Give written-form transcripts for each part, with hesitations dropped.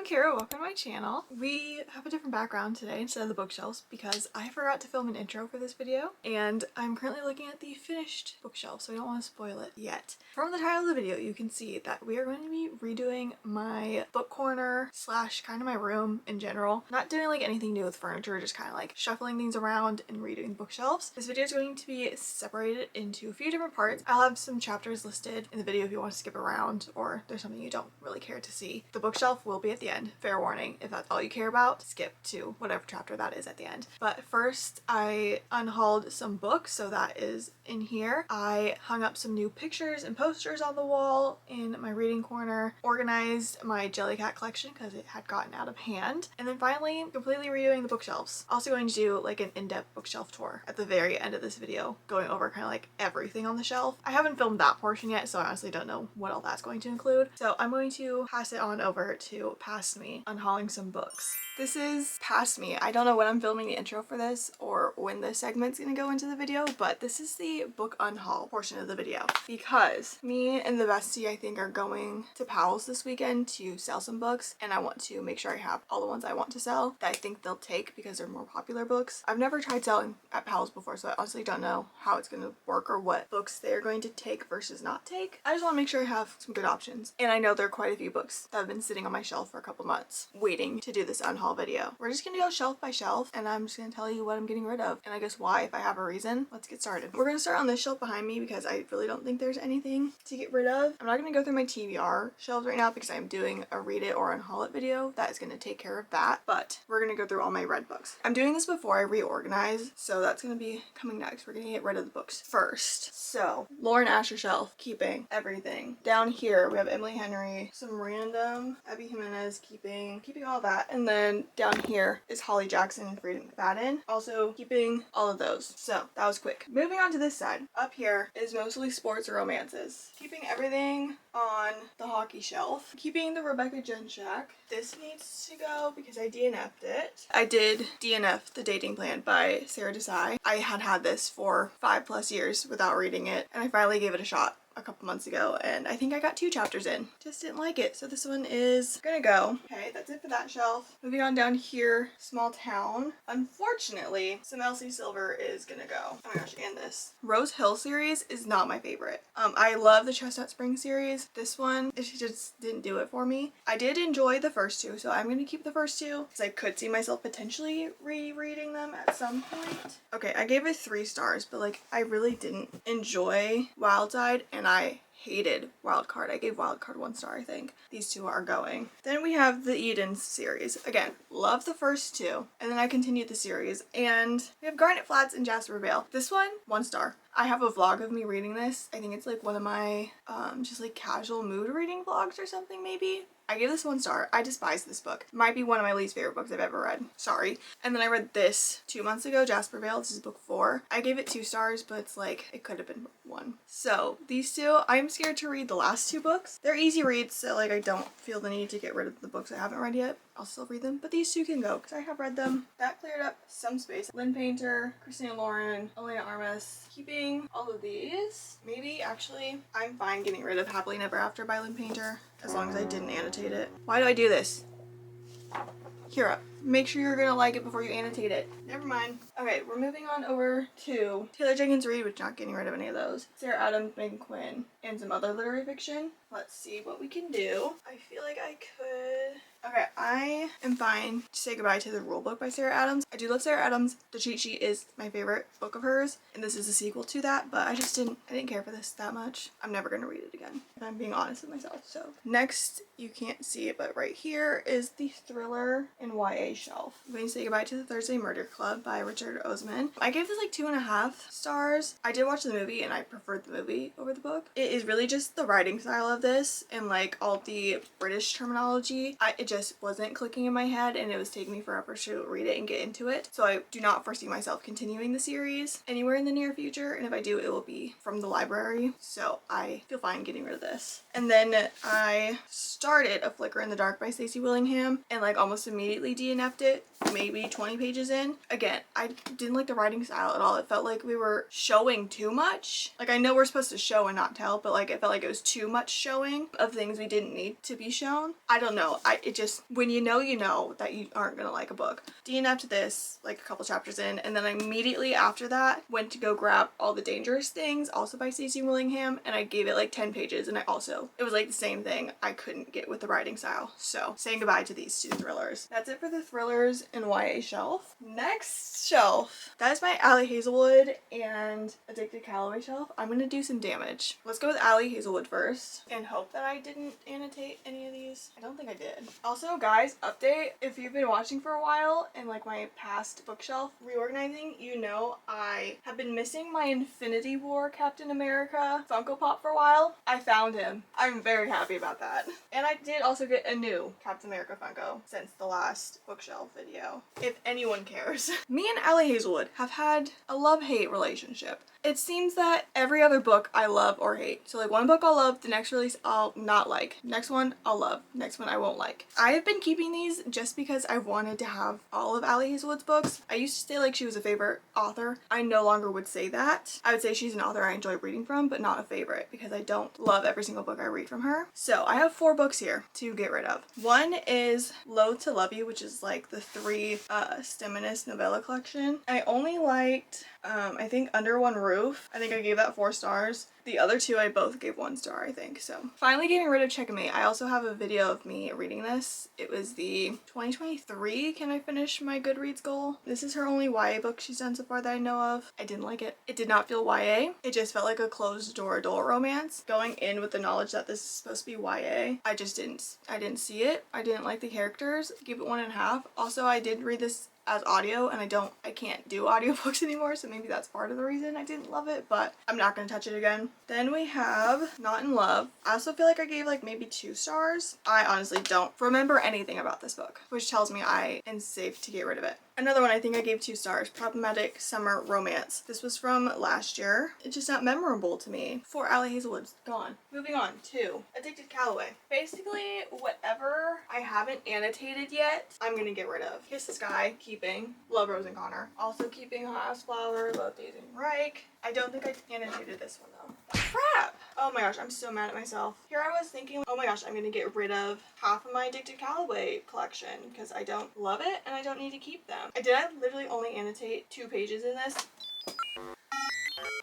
Kara, welcome to my channel. We have a different background today instead of the bookshelves because I forgot to film an intro for this video and I'm currently looking at the finished bookshelf, so I don't want to spoil it yet. From the title of the video you can see that we are going to be redoing my book corner slash kind of my room in general. Not doing like anything new with furniture, just kind of like shuffling things around and redoing the bookshelves. This video is going to be separated into a few different parts. I'll have some chapters listed in the video if you want to skip around or there's something you don't really care to see. The bookshelf will be at the end. Fair warning, if that's all you care about, skip to whatever chapter that is at the end. But first I unhauled some books, so that is in here. I hung up some new pictures and posters on the wall in my reading corner, organized my Jellycat collection because it had gotten out of hand, and then finally completely redoing the bookshelves. Also going to do like an in-depth bookshelf tour at the very end of this video, going over kind of like everything on the shelf. I haven't filmed that portion yet, so I honestly don't know what all that's going to include. So I'm going to pass it on over to Past Me, unhauling some books. This is Past Me. I don't know when I'm filming the intro for this or when this segment's gonna go into the video, but this is the book unhaul portion of the video because me and the bestie I think are going to Powell's this weekend to sell some books, and I want to make sure I have all the ones I want to sell that I think they'll take because they're more popular books. I've never tried selling at Powell's before, so I honestly don't know how it's gonna work or what books they're going to take versus not take. I just want to make sure I have some good options, and I know there are quite a few books that have been sitting on my shelf for a couple months waiting to do this unhaul video. We're just gonna go shelf by shelf and I'm just gonna tell you what I'm getting rid of and I guess why if I have a reason. Let's get started. We're gonna start on this shelf behind me because I really don't think there's anything to get rid of. I'm not gonna go through my TBR shelves right now because I'm doing a read it or unhaul it video that is gonna take care of that, but we're gonna go through all my read books. I'm doing this before I reorganize, so that's gonna be coming next. We're gonna get rid of the books first. So Lauren Asher shelf, keeping everything. Down here we have Emily Henry, some random Abby Jimenez, keeping all that, and then down here is Holly Jackson and Frida McFadden, also keeping all of those. So that was quick. Moving on to this side. Up here is mostly sports or romances. Keeping everything on the hockey shelf. Keeping the Rebecca Genshak. This needs to go because I DNF'd it. I did DNF The Dating Plan by Sarah Desai. I had this for 5+ years without reading it, and I finally gave it a shot a couple months ago, and I think I got 2 chapters in. Just didn't like it, so this one is gonna go. Okay, that's it for that shelf. Moving on down here, Small Town. Unfortunately, some Elsie Silver is gonna go. Oh my gosh, and this. Rose Hill series is not my favorite. I love the Chestnut Spring series. This one, it just didn't do it for me. I did enjoy the first 2, so I'm gonna keep the first 2 because I could see myself potentially rereading them at some point. Okay, I gave it 3 stars, but like I really didn't enjoy Wildside, and I hated Wildcard. I gave Wildcard 1 star, I think. These 2 are going. Then we have the Eden series. Again, love the first 2. And then I continued the series. And we have Garnet Flats and Jasper Vale. This one, 1 star. I have a vlog of me reading this. I think it's like one of my just like casual mood reading vlogs or something maybe. I gave this 1 star. I despise this book. It might be one of my least favorite books I've ever read. Sorry. And then I read this 2 months ago, Jasper Vale. This is book 4. I gave it 2 stars, but it's like, it could have been 1. So these 2, I'm scared to read the last 2 books. They're easy reads, so like I don't feel the need to get rid of the books I haven't read yet. I'll still read them, but these 2 can go because I have read them. That cleared up some space. Lynn Painter, Christina Lauren, Elena Armas. Keeping all of these. Maybe, actually, I'm fine getting rid of Happily Never After by Lynn Painter as long as I didn't annotate it. Why do I do this? Kira, make sure you're gonna like it before you annotate it. Never mind. Okay, we're moving on over to Taylor Jenkins Reid, which not getting rid of any of those. Sarah Adams, Megan Quinn, and some other literary fiction. Let's see what we can do. I feel like I could... Okay, I am fine to say goodbye to The Rule Book by Sarah Adams. I do love Sarah Adams. The Cheat Sheet is my favorite book of hers, and this is a sequel to that, but I didn't care for this that much. I'm never gonna read it again, if I'm being honest with myself. So next, you can't see it, but right here is the thriller and YA shelf. I'm going to say goodbye to The Thursday Murder Club by Richard Osman. I gave this like 2.5 stars. I did watch the movie and I preferred the movie over the book. It is really just the writing style of this and like all the British terminology. It just wasn't clicking in my head and it was taking me forever to read it and get into it. So I do not foresee myself continuing the series anywhere in the near future, and if I do, it will be from the library. So I feel fine getting rid of this. And then I started A Flicker in the Dark by Stacey Willingham and like almost immediately DNF'd it, maybe 20 pages in. Again, I didn't like the writing style at all. It felt like we were showing too much. Like, I know we're supposed to show and not tell, but like it felt like it was too much showing of things we didn't need to be shown. I don't know. It just is when you know that you aren't gonna like a book. DNF'd this like a couple chapters in, and then I immediately after that went to go grab All the Dangerous Things, also by Stacey Willingham, and I gave it like 10 pages, and it was like the same thing I couldn't get with the writing style. So saying goodbye to these two thrillers. That's it for the thrillers and YA shelf. Next shelf, that is my Ali Hazelwood and Addicted Calloway shelf. I'm gonna do some damage. Let's go with Ali Hazelwood first and hope that I didn't annotate any of these. I don't think I did. Also, guys, update, if you've been watching for a while and like my past bookshelf reorganizing, you know I have been missing my Infinity War Captain America Funko Pop for a while. I found him. I'm very happy about that. And I did also get a new Captain America Funko since the last bookshelf video, if anyone cares. Me and Ali Hazelwood have had a love-hate relationship. It seems that every other book I love or hate. So like one book I'll love, the next release I'll not like. Next one I'll love, next one I won't like. I have been keeping these just because I wanted to have all of Ali Hazelwood's books. I used to say like she was a favorite author. I no longer would say that. I would say she's an author I enjoy reading from, but not a favorite because I don't love every single book I read from her. So I have 4 books here to get rid of. One is Loathe to Love You, which is like the 3 Steminist novella collection. I only liked I think Under One Roof. I think I gave that 4 stars. The other 2 I both gave 1 star, I think. So finally getting rid of Checkmate. I also have a video of me reading this. It was the 2023 Can I Finish My Goodreads goal. This is her only YA book she's done so far that I know of. I didn't like it. It did not feel YA. It just felt like a closed door adult romance. Going in with the knowledge that this is supposed to be YA, I didn't see it. I didn't like the characters. Give it 1.5. Also, I did read this as audio and I can't do audiobooks anymore, so maybe that's part of the reason I didn't love it, but I'm not gonna touch it again. Then we have Not in Love. I also feel like I gave like maybe 2 stars. I honestly don't remember anything about this book, which tells me I am safe to get rid of it. Another one I think I gave 2 stars, Problematic Summer Romance. This was from last year. It's just not memorable to me. 4 Ali Hazelwood's gone. Moving on to Addicted Calloway. Basically, whatever I haven't annotated yet, I'm gonna get rid of. Kiss the Sky, keeping. Love Rose and Connor. Also keeping Hot House Flower, Love Daisy and Reich. I don't think I annotated this one though. Crap! Oh my gosh, I'm so mad at myself. Here I was thinking, oh my gosh, I'm gonna get rid of half of my Addicted Calloway collection because I don't love it and I don't need to keep them. I literally only annotate 2 pages in this.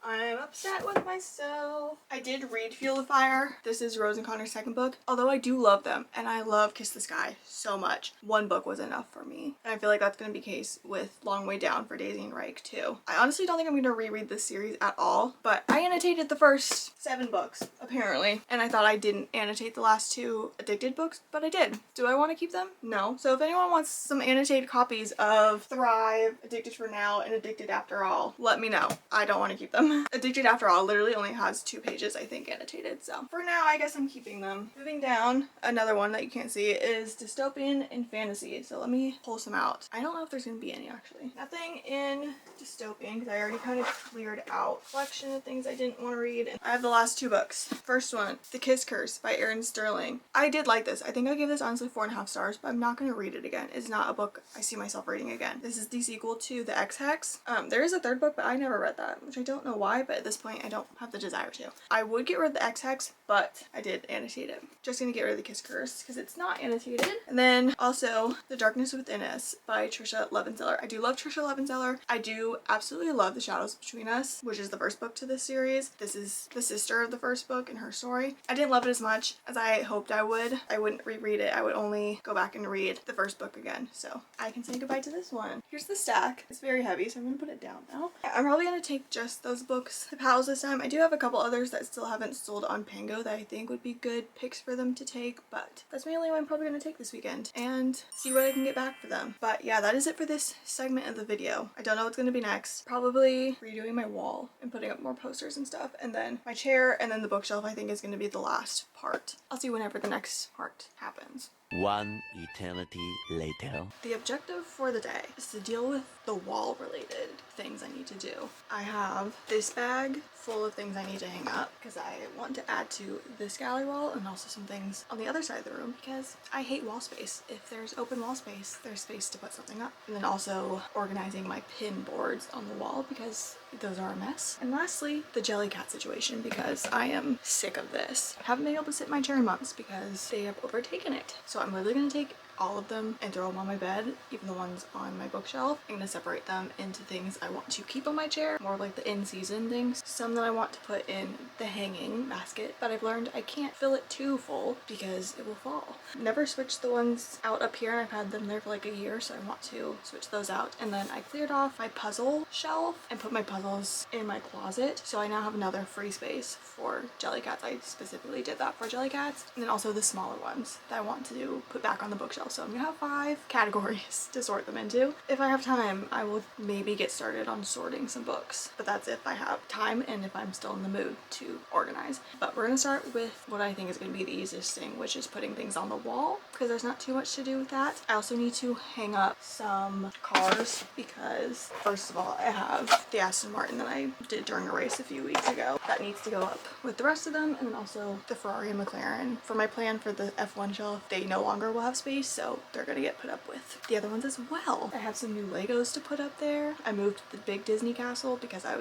I'm upset with myself. I did read Fuel the Fire. This is Rose and Connor's second book. Although I do love them and I love Kiss the Sky so much. 1 book was enough for me. And I feel like that's going to be the case with Long Way Down for Daisy and Reich too. I honestly don't think I'm going to reread this series at all, but I annotated the first 7 books apparently. And I thought I didn't annotate the last 2 Addicted books, but I did. Do I want to keep them? No. So if anyone wants some annotated copies of Thrive, Addicted for Now, and Addicted After All, let me know. I don't want to keep them. Addicted After All literally only has 2 pages, I think, annotated. So for now, I guess I'm keeping them. Moving down, another one that you can't see is Dystopian and Fantasy. So let me pull some out. I don't know if there's going to be any actually. Nothing in Dystopian because I already kind of cleared out a collection of things I didn't want to read. And I have the last 2 books. First one, The Kiss Curse by Erin Sterling. I did like this. I think I gave this honestly 4.5 stars, but I'm not going to read it again. It's not a book I see myself reading again. This is the sequel to The X-Hex. There is a 3rd book, but I never read that, which I don't know why, but at this point I don't have the desire to. I would get rid of the X-Hex, but I did annotate it. Just gonna get rid of the Kiss Curse because it's not annotated. And then also The Darkness Within Us by Trisha Levenseller. I do love Trisha Levenseller. I do absolutely love The Shadows Between Us, which is the first book to this series. This is the sister of the first book and her story. I didn't love it as much as I hoped I would. I wouldn't reread it. I would only go back and read the first book again. So I can say goodbye to this one. Here's the stack. It's very heavy, so I'm gonna put it down now. I'm probably gonna take just those books to pals this time. I do have a couple others that still haven't sold on Pango that I think would be good picks for them to take, but that's mainly what I'm probably going to take this weekend and see what I can get back for them. But yeah, that is it for this segment of the video. I don't know what's going to be next. Probably redoing my wall and putting up more posters and stuff, and then my chair, and then the bookshelf I think is going to be the last part. I'll see whenever the next part happens. One eternity later. The objective for the day is to deal with the wall related things I need to do. I have this bag full of things I need to hang up because I want to add to this gallery wall, and also some things on the other side of the room because I hate wall space. If there's open wall space, there's space to put something up. And then also organizing my pin boards on the wall because those are a mess. And lastly, the Jellycat situation because I am sick of this. I haven't been able to sit in my chair in months because they have overtaken it. So I'm literally going to take all of them and throw them on my bed, even the ones on my bookshelf. I'm gonna separate them into things I want to keep on my chair, more like the in-season things. Some that I want to put in the hanging basket, but I've learned I can't fill it too full because it will fall. Never switched the ones out up here, and I've had them there for like a year, so I want to switch those out. And then I cleared off my puzzle shelf and put my puzzles in my closet, so I now have another free space for Jellycats. I specifically did that for Jellycats, and then also the smaller ones that I want to put back on the bookshelf. So I'm gonna have 5 categories to sort them into. If I have time, I will maybe get started on sorting some books, but that's if I have time and if I'm still in the mood to organize. But we're gonna start with what I think is gonna be the easiest thing, which is putting things on the wall, because there's not too much to do with that. I also need to hang up some cars because first of all, I have the Aston Martin that I did during a race a few weeks ago. That needs to go up with the rest of them, and then also the Ferrari and McLaren. For my plan for the F1 shelf, they no longer will have space, so they're gonna get put up with the other ones as well. I have some new Legos to put up there. I moved the big Disney castle because it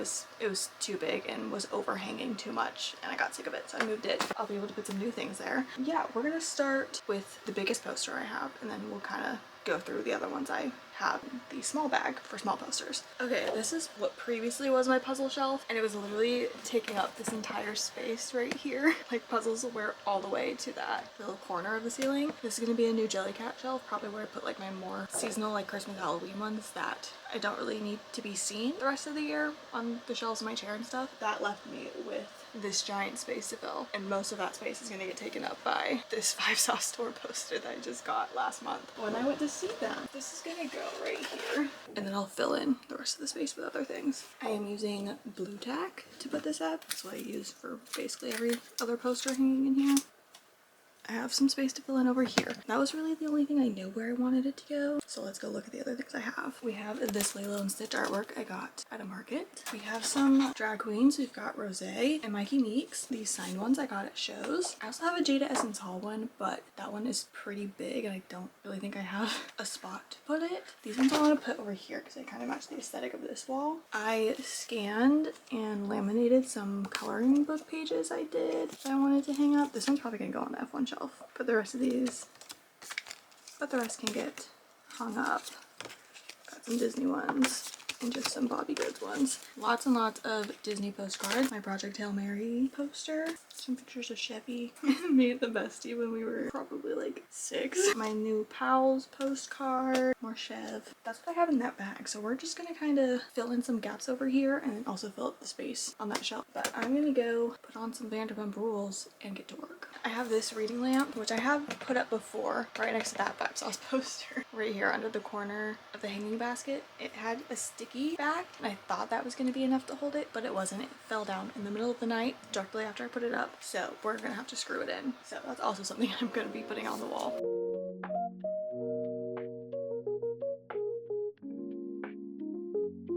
was too big and was overhanging too much, and I got sick of it, so I moved it. I'll be able to put some new things there. Yeah, we're gonna start with the biggest poster I have, and then we'll kind of go through the other ones I have in the small bag for small posters. Okay, this is what previously was my puzzle shelf, and it was literally taking up this entire space right here. Like, puzzles were all the way to that little corner of the ceiling. This is gonna be a new Jellycat shelf, probably where I put like my more seasonal, like Christmas, Halloween ones that I don't really need to be seen the rest of the year on the shelves of my chair and stuff. That left me with this giant space to fill, and most of that space is gonna get taken up by this 5 Sauce Store poster that I just got last month when I went to see them. This is gonna go right here, and then I'll fill in the rest of the space with other things. I am using blue tack to put this up. That's what I use for basically every other poster hanging in here. I have some space to fill in over here. That was really the only thing I knew where I wanted it to go. So let's go look at the other things I have. We have this Lilo and Stitch artwork I got at a market. We have some drag queens. We've got Rose and Mikey Meeks. These signed ones I got at shows. I also have a Jada Essence Hall one, but that one is pretty big and I don't really think I have a spot to put it. These ones I want to put over here because they kind of match the aesthetic of this wall. I scanned and laminated some coloring book pages I did that I wanted to hang up. This one's probably gonna go on the F1 shelf. But the rest of these, but the rest can get hung up. Got some Disney ones and just some Bobby Goods ones. Lots and lots of Disney postcards. My Project Hail Mary poster. Some pictures of Chevy and me and the bestie when we were probably like 6. My new Pals postcard. More Chev. That's what I have in that bag. So we're just gonna kind of fill in some gaps over here and also fill up the space on that shelf. But I'm gonna go put on some Vanderpump Rules and get to work. I have this reading lamp, which I have put up before, right next to that 5 Sauce poster. Right here under the corner of the hanging basket. It had a sticky back, and I thought that was going to be enough to hold it, but it wasn't. It fell down in the middle of the night, directly after I put it up. So we're going to have to screw it in. So that's also something I'm going to be putting on the wall.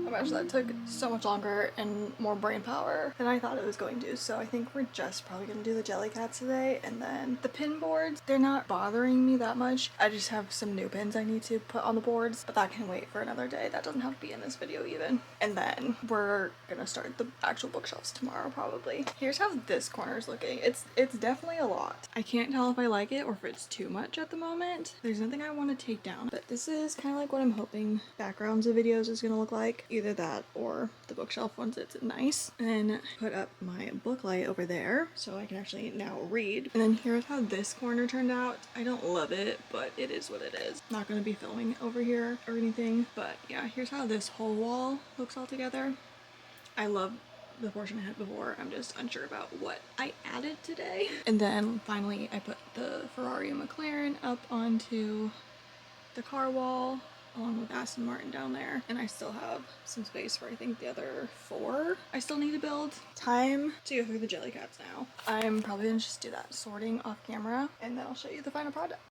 Gosh, that took so much longer and more brain power than I thought it was going to. So I think we're just probably gonna do the Jellycats today, and then the pin boards, they're not bothering me that much. I just have some new pins I need to put on the boards, but that can wait for another day. That doesn't have to be in this video even. And then we're gonna start the actual bookshelves tomorrow probably. Here's how this corner is looking. It's definitely a lot. I can't tell if I like it or if it's too much at the moment. There's nothing I want to take down, but this is kind of like what I'm hoping backgrounds of videos is gonna look like. Either that or the bookshelf once it's nice. And put up my book light over there so I can actually now read. And then here's how this corner turned out. I don't love it, but it is what it is. Not gonna be filming over here or anything, but yeah, here's how this whole wall looks all together. I love the portion I had before. I'm just unsure about what I added today. And then finally I put the Ferrari and McLaren up onto the car wall, along with Aston Martin down there. And I still have some space for I think the other 4 I still need to build. Time to go through the Jellycats now. I'm probably gonna just do that sorting off camera, and then I'll show you the final product.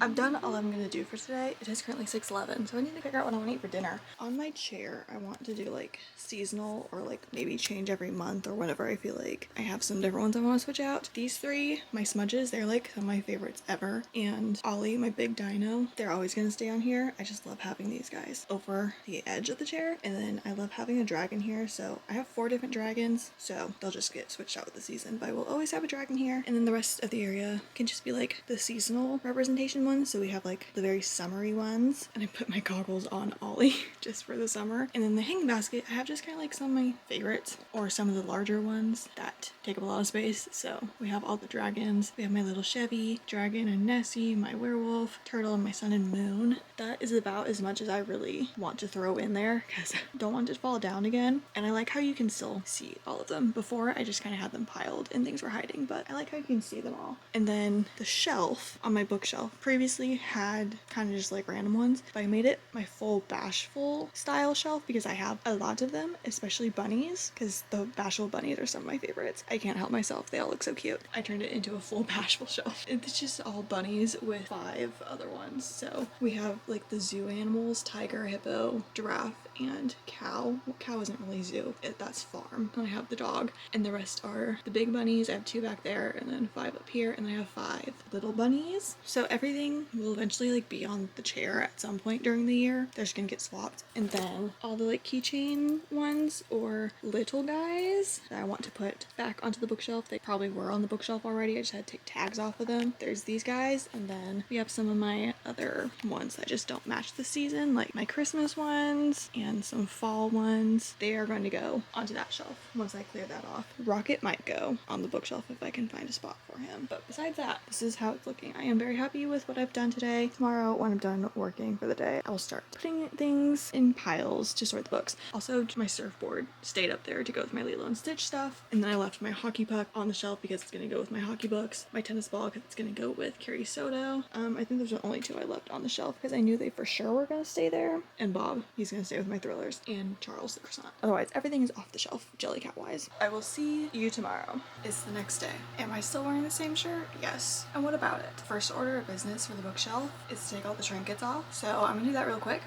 I've done all I'm gonna do for today. It is currently 6:11, so I need to figure out what I want to eat for dinner. On my chair, I want to do like seasonal or like maybe change every month or whenever I feel like I have some different ones I want to switch out. These three, my smudges, they're like some of my favorites ever. And Ollie, my big dino, they're always gonna stay on here. I just love having these guys over the edge of the chair. And then I love having a dragon here. So I have 4 different dragons, so they'll just get switched out with the season. But I will always have a dragon here. And then the rest of the area can just be like the seasonal representation ones. So we have like the very summery ones. And I put my goggles on Ollie just for the summer. And then the hanging basket, I have just kind of like some of my favorites or some of the larger ones that take up a lot of space. So we have all the dragons. We have my little Chevy, dragon and Nessie, my werewolf, turtle, and my sun and moon. That is about as much as I really want to throw in there because I don't want it to fall down again. And I like how you can still see all of them. Before I just kind of had them piled and things were hiding, but I like how you can see them all. And then the shelf on my bookshelf previously had kind of just like random ones, but I made it my full bashful style shelf because I have a lot of them, especially bunnies, because the bashful bunnies are some of my favorites. I can't help myself, they all look so cute. I turned it into a full bashful shelf. It's just all bunnies with 5 other ones. So we have like the zoo animals, tiger, hippo, giraffe, and cow. Well, cow isn't really zoo, that's farm. And I have the dog, and the rest are the big bunnies. I have 2 back there, and then 5 up here, and I have 5 little bunnies. So everything will eventually like be on the chair at some point during the year. They're just gonna get swapped. And then all the like keychain ones or little guys that I want to put back onto the bookshelf. They probably were on the bookshelf already. I just had to take tags off of them. There's these guys, and then we have some of my other ones that just don't match the season, like my Christmas ones and some fall ones. They are going to go onto that shelf once I clear that off. Rocket might go on the bookshelf if I can find a spot for him. But besides that, this is how it's looking. I am very happy with what I've done today. Tomorrow, when I'm done working for the day, I will start putting things in piles to sort the books. Also, my surfboard stayed up there to go with my Lilo and Stitch stuff. And then I left my hockey puck on the shelf because it's going to go with my hockey books. My tennis ball because it's going to go with Carrie Soto. I think there's the only 2 I left on the shelf because I knew they for sure were going to stay there. And Bob, he's going to stay with my thrillers. And Charles the croissant. Otherwise, everything is off the shelf, Jellycat wise. I will see you tomorrow. It's the next day. Am I still wearing the same shirt? Yes. And what about it? The first order of business for the bookshelf is to take all the trinkets off. So I'm gonna do that real quick.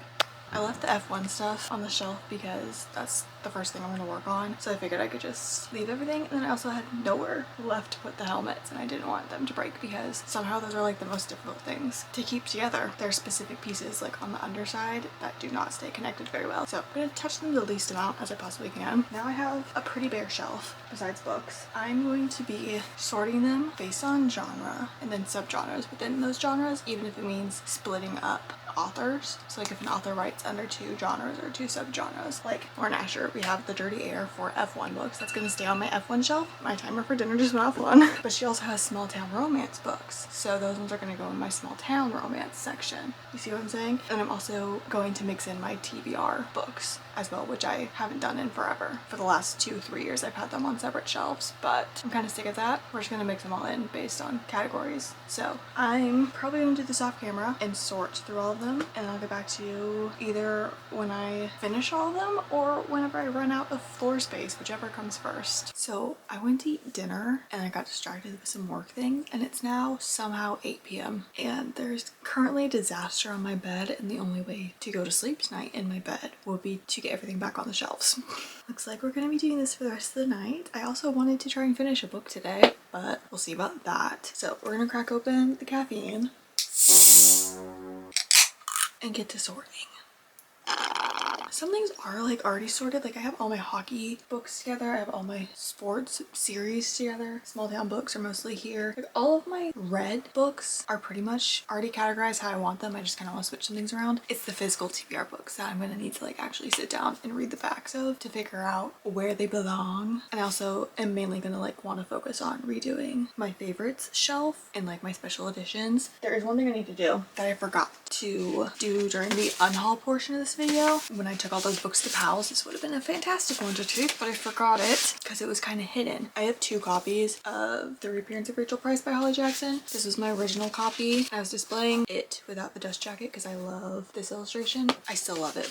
I left the F1 stuff on the shelf because that's the first thing I'm going to work on. So I figured I could just leave everything. And then I also had nowhere left to put the helmets, and I didn't want them to break because somehow those are like the most difficult things to keep together. There are specific pieces like on the underside that do not stay connected very well. So I'm going to touch them the least amount as I possibly can. Now I have a pretty bare shelf besides books. I'm going to be sorting them based on genre and then subgenres within those genres, even if it means splitting up authors. So like if an author writes under 2 genres or 2 subgenres, like Lauren Asher, we have the Dirty Air for F1 books. That's going to stay on my F1 shelf. My timer for dinner just went off 1. But she also has small town romance books. So those ones are going to go in my small town romance section. You see what I'm saying? And I'm also going to mix in my TBR books as well, which I haven't done in forever. For the last 2-3 years, I've had them on separate shelves, but I'm kind of sick of that. We're just going to mix them all in based on categories. So I'm probably going to do this off camera and sort through all of them, and I'll get back to you either when I finish all of them or whenever I run out of floor space, whichever comes first. So I went to eat dinner and I got distracted with some work thing, and it's now somehow 8 p.m. and there's currently a disaster on my bed, and the only way to go to sleep tonight in my bed will be to get everything back on the shelves. Looks like we're gonna be doing this for the rest of the night. I also wanted to try and finish a book today, but we'll see about that. So we're gonna crack open the caffeine and get to sorting. Some things are like already sorted. Like I have all my hockey books together. I have all my sports series together. Small town books are mostly here. Like all of my red books are pretty much already categorized how I want them. I just kind of want to switch some things around. It's the physical TBR books that I'm going to need to like actually sit down and read the backs of to figure out where they belong. And I also am mainly going to like want to focus on redoing my favorites shelf and like my special editions. There is one thing I need to do that I forgot to do during the unhaul portion of this video when I took took all those books to pals, this would have been a fantastic one to take, but I forgot it because it was kind of hidden. I have 2 copies of The Reappearance of Rachel Price by Holly Jackson. This was my original copy. I was displaying it without the dust jacket because I love this illustration. I still love it,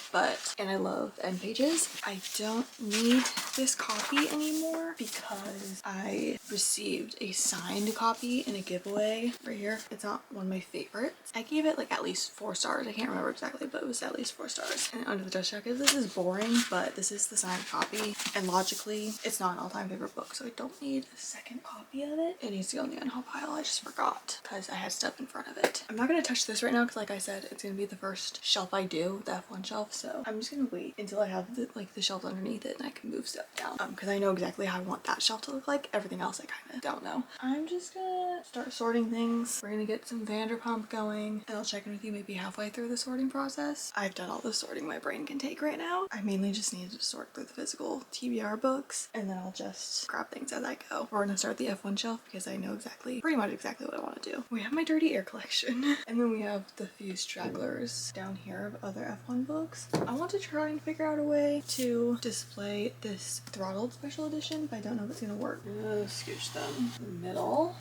and I love end pages. I don't need this copy anymore because I received a signed copy in a giveaway right here. It's not one of my favorites. I gave it like at least 4 stars. I can't remember exactly, but it was at least 4 stars. And under the dust jacket, this is boring, but this is the signed copy. And logically, it's not an all-time favorite book, so I don't need a second copy of it. It needs to go in the unhaul pile. I just forgot because I had stuff in front of it. I'm not going to touch this right now because like I said, it's going to be the first shelf I do, the F1 shelf. So I'm just going to wait until I have the shelves underneath it and I can move stuff down. Because I know exactly how I want that shelf to look like. Everything else I kind of don't know. I'm just gonna start sorting things. We're gonna get some Vanderpump going and I'll check in with you maybe halfway through the sorting process. I've done all the sorting my brain can take right now. I mainly just need to sort through the physical TBR books and then I'll just grab things as I go. We're gonna start the F1 shelf because I know pretty much exactly what I want to do. We have my Dirty Air collection and then we have the few stragglers down here of other F1 books. I want to try and figure out a way to display this throttled special edition, but I don't know if it's gonna work. Scooch them in the middle.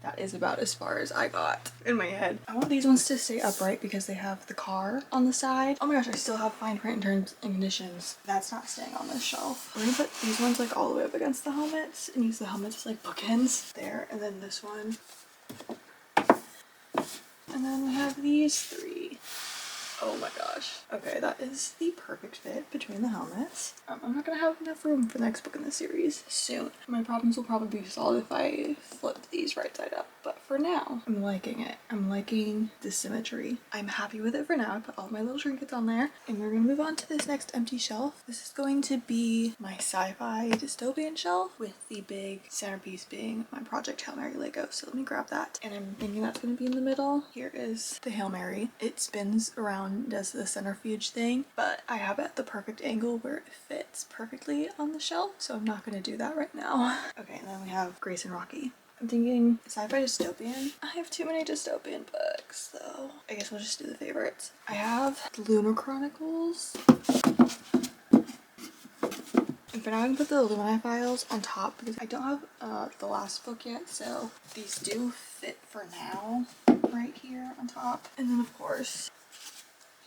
That is about as far as I got in my head. I want these ones to stay upright because they have the car on the side. Oh my gosh, I still have fine print in terms and conditions. That's not staying on this shelf. We're gonna put these ones like all the way up against the helmets and use the helmets as like bookends there, and then this one. And then we have these 3. Oh my gosh. Okay, that is the perfect fit between the helmets. I'm not gonna have enough room for the next book in the series soon. My problems will probably be solved if I flip these right side up, but for now, I'm liking it. I'm liking the symmetry. I'm happy with it for now. I put all my little trinkets on there, and we're gonna move on to this next empty shelf. This is going to be my sci-fi dystopian shelf with the big centerpiece being my Project Hail Mary Lego. So let me grab that, and I'm thinking that's gonna be in the middle. Here is the Hail Mary. It spins around, does the centrifuge thing, but I have it at the perfect angle where it fits perfectly on the shelf, so I'm not gonna do that right now. Okay, and then we have Grace and Rocky. I'm thinking sci-fi dystopian. I have too many dystopian books, so I guess we'll just do the favorites. I have the Lunar Chronicles. And for now, I can put the Lumini files on top because I don't have the last book yet, so these do fit for now right here on top. And then, of course,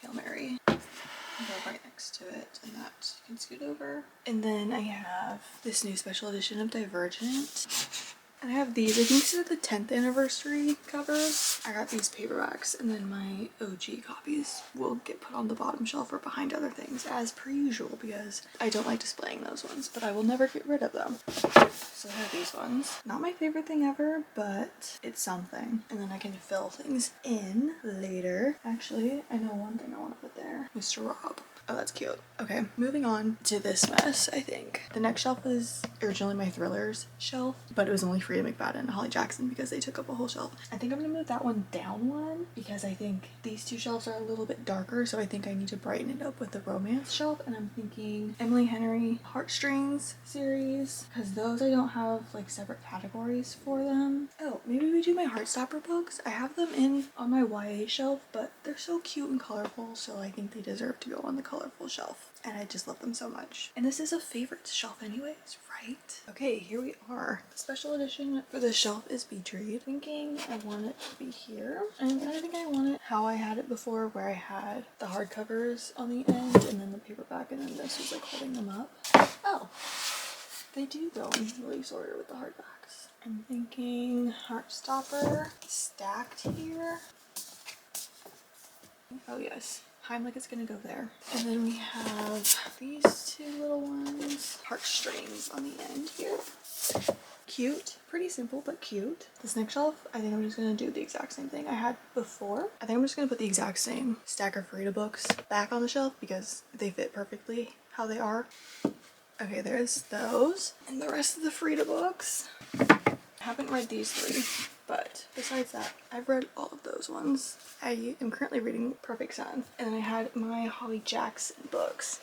Hail Mary. I'll go right next to it, and that you can scoot over. And then I have this new special edition of Divergent. And I have these. I think these are the 10th anniversary covers. I got these paperbacks, and then my OG copies will get put on the bottom shelf or behind other things as per usual because I don't like displaying those ones, but I will never get rid of them. So I have these ones. Not my favorite thing ever, but it's something. And then I can fill things in later. Actually, I know one thing I want to put there. Mr. Rob. Oh, that's cute. Okay, moving on to this mess, I think. The next shelf was originally my thrillers shelf, but it was only Frida McFadden and Holly Jackson because they took up a whole shelf. I think I'm gonna move that one down one because I think these 2 shelves are a little bit darker, so I think I need to brighten it up with the romance shelf. And I'm thinking Emily Henry Heartstrings series because those I don't have like separate categories for them. Oh, maybe we do my Heartstopper books. I have them on my YA shelf, but they're so cute and colorful, so I think they deserve to go on the colorful shelf, and I just love them so much. And this is a favorites shelf anyways, right? Okay, here we are. The special edition for this shelf is Betrayed. Thinking I want it to be here, and I think I want it how I had it before, where I had the hardcovers on the end and then the paperback, and then this was like holding them up. Oh, they do go in release order with the hardbacks. I'm thinking Heartstopper stacked here. Oh yes. Heimlich is gonna go there. And then we have these 2 little ones. Heartstrings on the end here. Cute. Pretty simple, but cute. This next shelf, I think I'm just gonna do the exact same thing I had before. I think I'm just gonna put the exact same stack of Frida books back on the shelf because they fit perfectly how they are. Okay, there's those. And the rest of the Frida books. I haven't read these 3. But besides that, I've read all of those ones. I am currently reading Perfect Sun. And then I had my Holly Jackson books.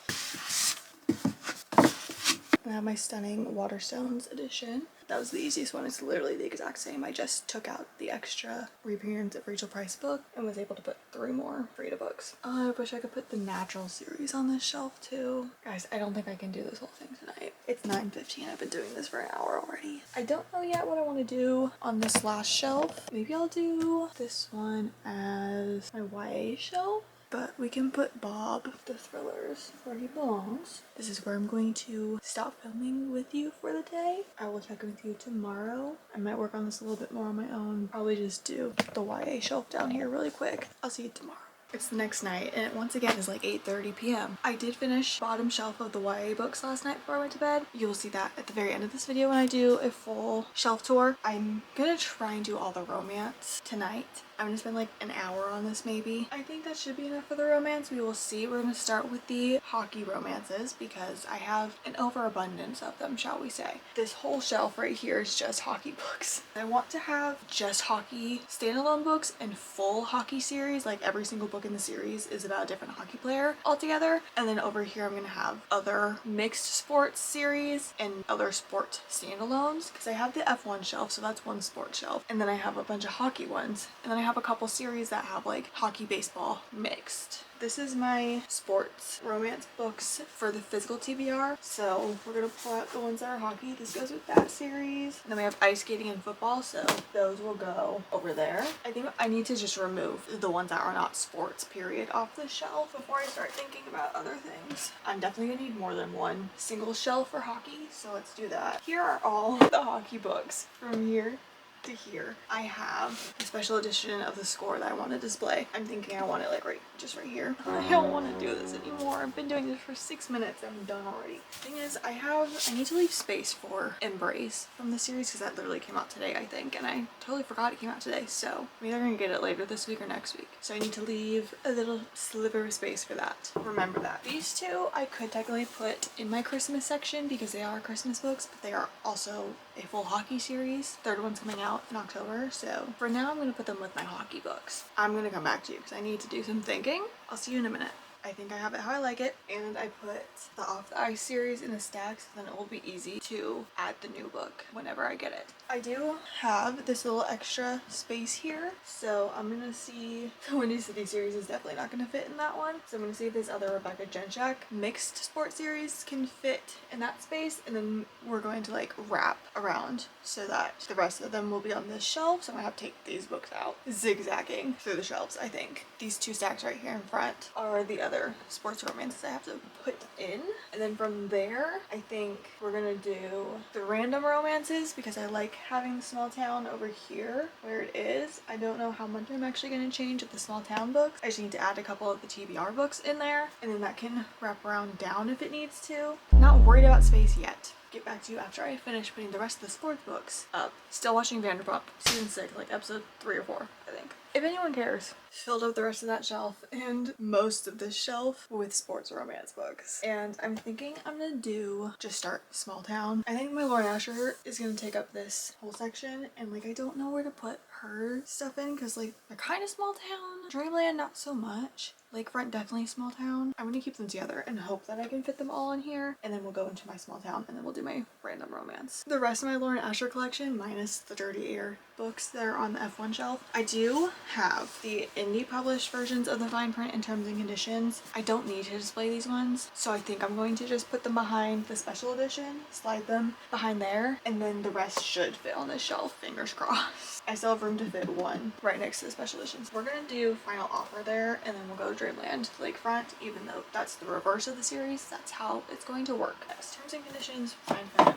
And I have my stunning Waterstones edition. That was the easiest one. It's literally the exact same. I just took out the extra reappearance of Rachel Price book and was able to put 3 more Frida books. Oh, I wish I could put the natural series on this shelf too. Guys, I don't think I can do this whole thing tonight. It's 9:15. I've been doing this for an hour already. I don't know yet what I want to do on this last shelf. Maybe I'll do this one as my YA shelf. But we can put Bob the Thrillers where he belongs. This is where I'm going to stop filming with you for the day. I will check in with you tomorrow. I might work on this a little bit more on my own. Probably just do the YA shelf down here really quick. I'll see you tomorrow. It's the next night and it once again is like 8:30 p.m. I did finish bottom shelf of the YA books last night before I went to bed. You'll see that at the very end of this video when I do a full shelf tour. I'm gonna try and do all the romance tonight. I'm gonna spend like an hour on this maybe. I think that should be enough for the romance. We will see. We're gonna start with the hockey romances because I have an overabundance of them, shall we say. This whole shelf right here is just hockey books. I want to have just hockey standalone books and full hockey series, like every single book in the series is about a different hockey player altogether. And then over here I'm gonna have other mixed sports series and other sport standalones because I have the F1 shelf, so that's one sports shelf. And then I have a bunch of hockey ones. And then I have a couple series that have like hockey, baseball mixed. This is my sports romance books for the physical TBR. So we're gonna pull out the ones that are hockey. This goes with that series. And then we have ice skating and football, so those will go over there. I think I need to just remove the ones that are not sports period off the shelf before I start thinking about other things. I'm definitely gonna need more than one single shelf for hockey, so let's do that. Here are all the hockey books from here to here. I have a special edition of the score that I want to display. I'm thinking I want it like just right here. I don't want to do this anymore. I've been doing this for 6 minutes. I'm done already. Thing is, I need to leave space for Embrace from the series because that literally came out today, I think, and I totally forgot it came out today. So I'm either gonna get it later this week or next week. So I need to leave a little sliver of space for that. Remember that. These two I could technically put in my Christmas section because they are Christmas books, but they are also a full hockey series. Third one's coming out in October, so for now I'm gonna put them with my hockey books. I'm gonna come back to you because I need to do some thinking. I'll see you in a minute. I think I have it how I like it, and I put the Off the Ice series in a stack so then it will be easy to add the new book whenever I get it. I do have this little extra space here, so I'm gonna see. The Windy City series is definitely not gonna fit in that one, so I'm gonna see if this other Rebecca Genchak mixed sports series can fit in that space, and then we're going to like wrap around so that the rest of them will be on this shelf. So I'm gonna have to take these books out, zigzagging through the shelves. I think these two stacks right here in front are the other sports romances I have to put in, and then from there I think we're gonna do the random romances because I like having the small town over here where it is. I don't know how much I'm actually going to change of the small town books. I just need to add a couple of the TBR books in there, and then that can wrap around down if it needs to. Not worried about space yet. Get back to you after I finish putting the rest of the sports books up. Still watching Vanderpump season 6, like episode 3 or 4, I think. If anyone cares, filled up the rest of that shelf and most of this shelf with sports romance books. And I'm thinking I'm gonna just start Small Town. I think my Lauren Asher is gonna take up this whole section, and like I don't know where to put her stuff in because like they're kind of small town. Dreamland not so much. Lakefront definitely small town. I'm gonna keep them together and hope that I can fit them all in here, and then we'll go into my small town and then we'll do my random romance. The rest of my Lauren Asher collection, minus the Dirty Air books that are on the F1 shelf, I do have the indie published versions of the fine print and terms and conditions. I don't need to display these ones, so I think I'm going to just put them behind the special edition, slide them behind there, and then the rest should fit on this shelf, fingers crossed. I still have room to fit one right next to the special editions. We're gonna do Final Offer there, and then we'll go Dreamland Lakefront, even though that's the reverse of the series. That's how it's going to work. As terms and conditions, fine print,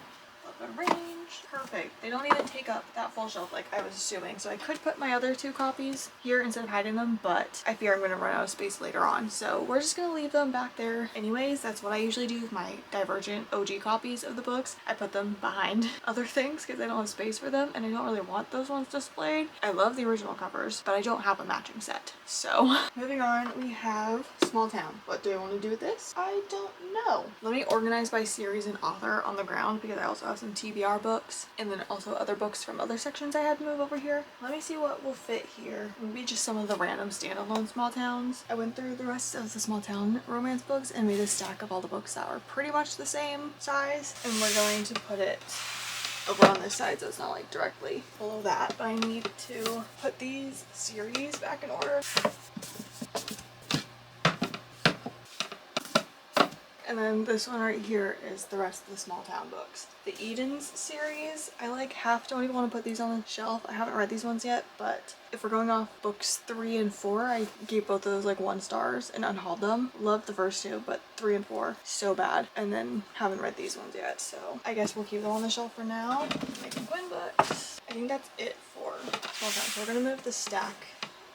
arranged. Perfect. They don't even take up that full shelf like I was assuming. So I could put my other 2 copies here instead of hiding them, but I fear I'm going to run out of space later on. So we're just going to leave them back there anyways. That's what I usually do with my Divergent OG copies of the books. I put them behind other things because I don't have space for them, and I don't really want those ones displayed. I love the original covers, but I don't have a matching set. So moving on, we have Small Town. What do I want to do with this? I don't know. Let me organize by series and author on the ground because I also have some TBR books and then also other books from other sections I had to move over here. Let me see what will fit here. Maybe just some of the random standalone small towns. I went through the rest of the small town romance books and made a stack of all the books that were pretty much the same size, and we're going to put it over on this side so it's not like directly below that. But I need to put these series back in order. And then this one right here is the rest of the small town books. The Eden's series, I like don't even want to put these on the shelf. I haven't read these ones yet, but if we're going off books 3 and 4, I gave both of those like 1 stars and unhauled them. Loved the first 2, but 3 and 4, so bad. And then haven't read these ones yet, so I guess we'll keep them on the shelf for now. Making Gwen books. I think that's it for small town. So we're gonna move the stack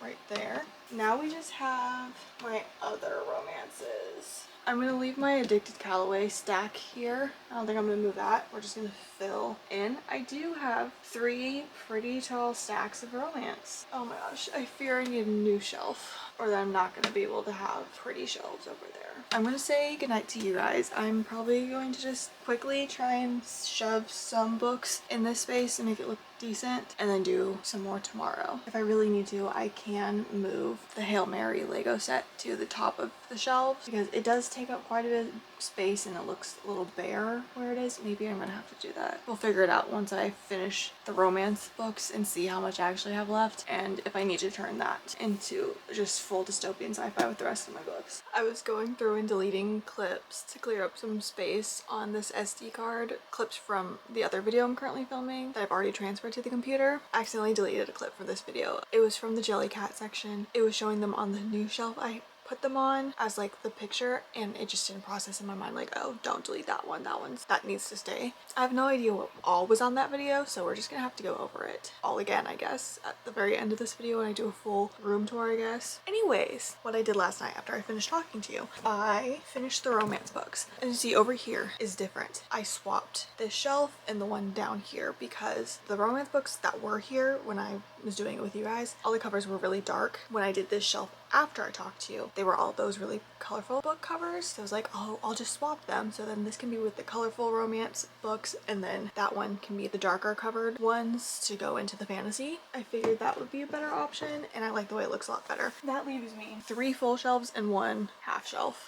right there. Now we just have my other romances. I'm going to leave my Addicted Callaway stack here. I don't think I'm going to move that. We're just going to fill in. I do have 3 pretty tall stacks of romance. Oh my gosh, I fear I need a new shelf or that I'm not going to be able to have pretty shelves over there. I'm going to say goodnight to you guys. I'm probably going to just quickly try and shove some books in this space and make it look decent and then do some more tomorrow. If I really need to, I can move the Hail Mary Lego set to the top of the shelves because it does take up quite a bit of space and it looks a little bare where it is. Maybe I'm gonna have to do that. We'll figure it out once I finish the romance books and see how much I actually have left and if I need to turn that into just full dystopian sci-fi with the rest of my books. I was going through and deleting clips to clear up some space on this SD card, clips from the other video I'm currently filming that I've already transferred to the computer. I accidentally deleted a clip for this video. It was from the Jellycat section. It was showing them on the new shelf I put them on as like the picture, and it just didn't process in my mind like, oh, don't delete that one, that needs to stay. I have no idea what all was on that video, so we're just gonna have to go over it all again, I guess, at the very end of this video when I do a full room tour, I guess. Anyways, what I did last night after I finished talking to you, I finished the romance books, and you see over here is different. I swapped this shelf and the one down here because the romance books that were here when I was doing it with you guys, all the covers were really dark. When I did this shelf after I talked to you, they were all those really colorful book covers. So I was like, oh, I'll just swap them. So then this can be with the colorful romance books and then that one can be the darker covered ones to go into the fantasy. I figured that would be a better option and I like the way it looks a lot better. That leaves me 3 full shelves and 1 half shelf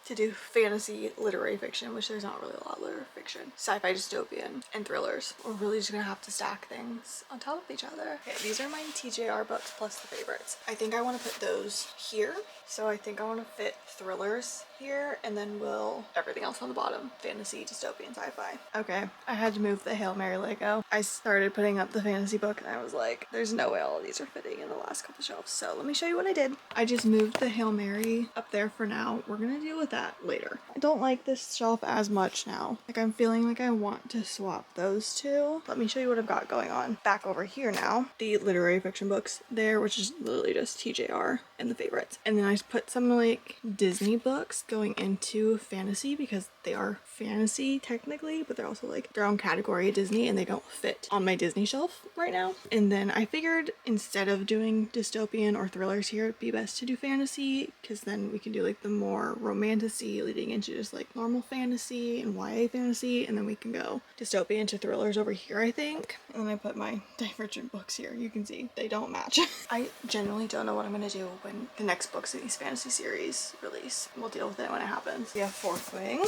to do fantasy literary fiction, which there's not really a lot of literary fiction. Sci-fi dystopian and thrillers. We're really just gonna have to stack things on top of each other. Okay, these are my TJR books plus the favorites. I think I want to put those here. So I think I want to fit thrillers here and then we'll everything else on the bottom. Fantasy, dystopian, sci-fi. Okay, I had to move the Hail Mary Lego. I started putting up the fantasy book and I was like, there's no way all of these are fitting in the last couple shelves. So let me show you what I did. I just moved the Hail Mary up there for now. We're gonna deal with that later. I don't like this shelf as much now. Like I'm feeling like I want to swap those two. Let me show you what I've got going on. Back over here now, the literary fiction books there, which is literally just TJR and the favorites. And then I put some like Disney books going into fantasy because they are fantasy technically, but they're also like their own category of Disney and they don't fit on my Disney shelf right now. And then I figured instead of doing dystopian or thrillers here, it'd be best to do fantasy because then we can do like the more romantasy leading into just like normal fantasy and YA fantasy, and then we can go dystopian to thrillers over here, I think. And then I put my Divergent books here. You can see they don't match. I genuinely don't know what I'm gonna do when the next books in these fantasy series release. We'll deal with it when it happens. We have Fourth Wing.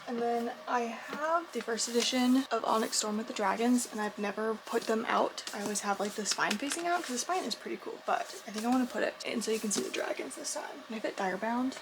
And then I have the first edition of Onyx Storm with the Dragons, and I've never put them out. I always have like the spine facing out because the spine is pretty cool, but I think I want to put it in so you can see the dragons this time. Can I fit Direbound?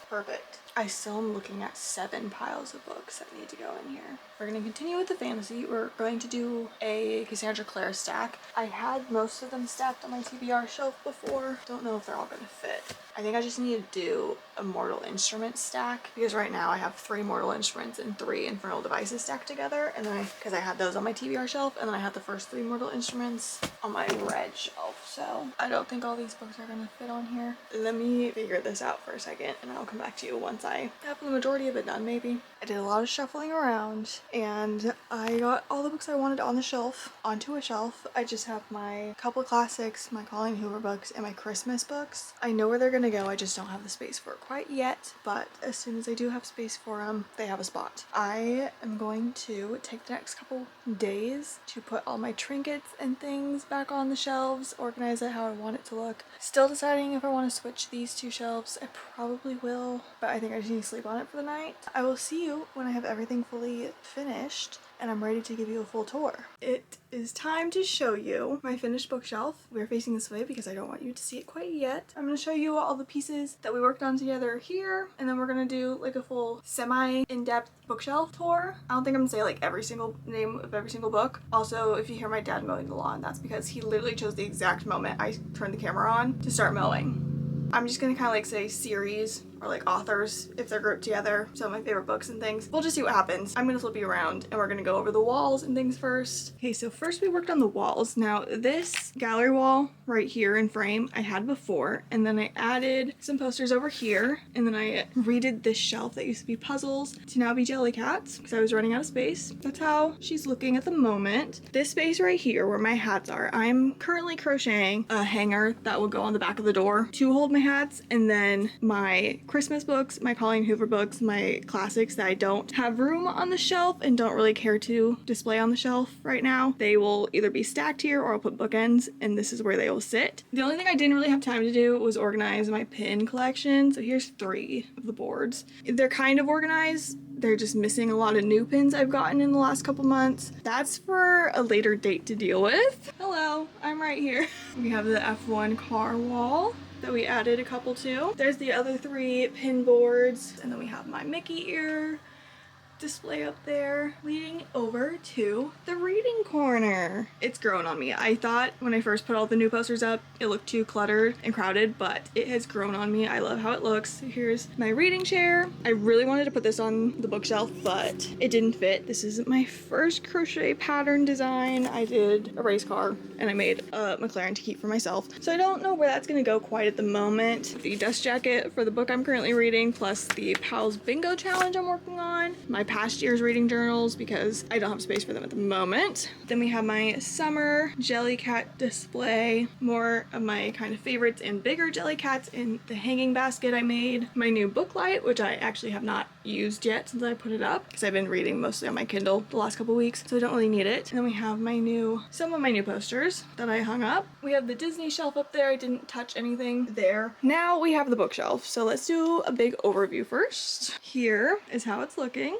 Perfect. I still am looking at 7 piles of books that need to go in here. We're going to continue with the fantasy. We're going to do a Cassandra Clare stack. I had most of them stacked on my TBR shelf before. Don't know if they're all going to fit. I think I just need to do a Mortal Instruments stack because right now I have 3 Mortal Instruments and 3 Infernal Devices stacked together, and then because I had those on my TBR shelf and then I had the first 3 Mortal Instruments on my red shelf, so I don't think all these books are going to fit on here. Let me figure this out for a second and I'll come back to you once I have the majority of it done. Maybe. I did a lot of shuffling around and I got all the books I wanted on the shelf onto a shelf. I just have my couple classics, my Colleen Hoover books, and my Christmas books. I know where they're going gonna go. I just don't have the space for it quite yet, but as soon as I do have space for them, they have a spot. I am going to take the next couple days to put all my trinkets and things back on the shelves, organize it how I want it to look. Still deciding if I want to switch these two shelves. I probably will, but I think I just need to sleep on it for the night. I will see you when I have everything fully finished and I'm ready to give you a full tour. It is time to show you my finished bookshelf. We're facing this way because I don't want you to see it quite yet. I'm going to show you all the pieces that we worked on together here, and then we're going to do like a full semi-in-depth bookshelf tour. I don't think I'm going to say like every single name of every single book. Also, if you hear my dad mowing the lawn, that's because he literally chose the exact moment I turned the camera on to start mowing. I'm just gonna kind of like say series or like authors if they're grouped together, some of my favorite books and things. We'll just see what happens. I'm gonna flip you around and we're gonna go over the walls and things first. Okay, so first we worked on the walls. Now this gallery wall right here in frame I had before, and then I added some posters over here, and then I redid this shelf that used to be puzzles to now be Jellycats because I was running out of space. That's how she's looking at the moment. This space right here where my hats are, I'm currently crocheting a hanger that will go on the back of the door to hold my hats, and then my Christmas books, my Colleen Hoover books, my classics that I don't have room on the shelf and don't really care to display on the shelf right now. They will either be stacked here or I'll put bookends, and this is where they will sit. The only thing I didn't really have time to do was organize my pin collection. So here's 3 of the boards. They're kind of organized. They're just missing a lot of new pins I've gotten in the last couple months. That's for a later date to deal with. Hello, I'm right here. We have the F1 car wall that we added a couple to. There's the other 3 pin boards, and then we have my Mickey ear display up there, leading over to the reading corner. It's grown on me. I thought when I first put all the new posters up, it looked too cluttered and crowded, but it has grown on me. I love how it looks. Here's my reading chair. I really wanted to put this on the bookshelf, but it didn't fit. This is my first crochet pattern design. I did a race car and I made a McLaren to keep for myself. So I don't know where that's gonna go quite at the moment. The dust jacket for the book I'm currently reading, plus the Pals Bingo challenge I'm working on. My past year's reading journals because I don't have space for them at the moment. Then we have my summer Jellycat display, more of my kind of favorites and bigger Jellycats in the hanging basket I made. My new book light, which I actually have not used yet since I put it up because I've been reading mostly on my Kindle the last couple weeks, so I don't really need it. And then we have some of my new posters that I hung up. We have the Disney shelf up there. I didn't touch anything there. Now we have the bookshelf. So let's do a big overview first. Here is how it's looking.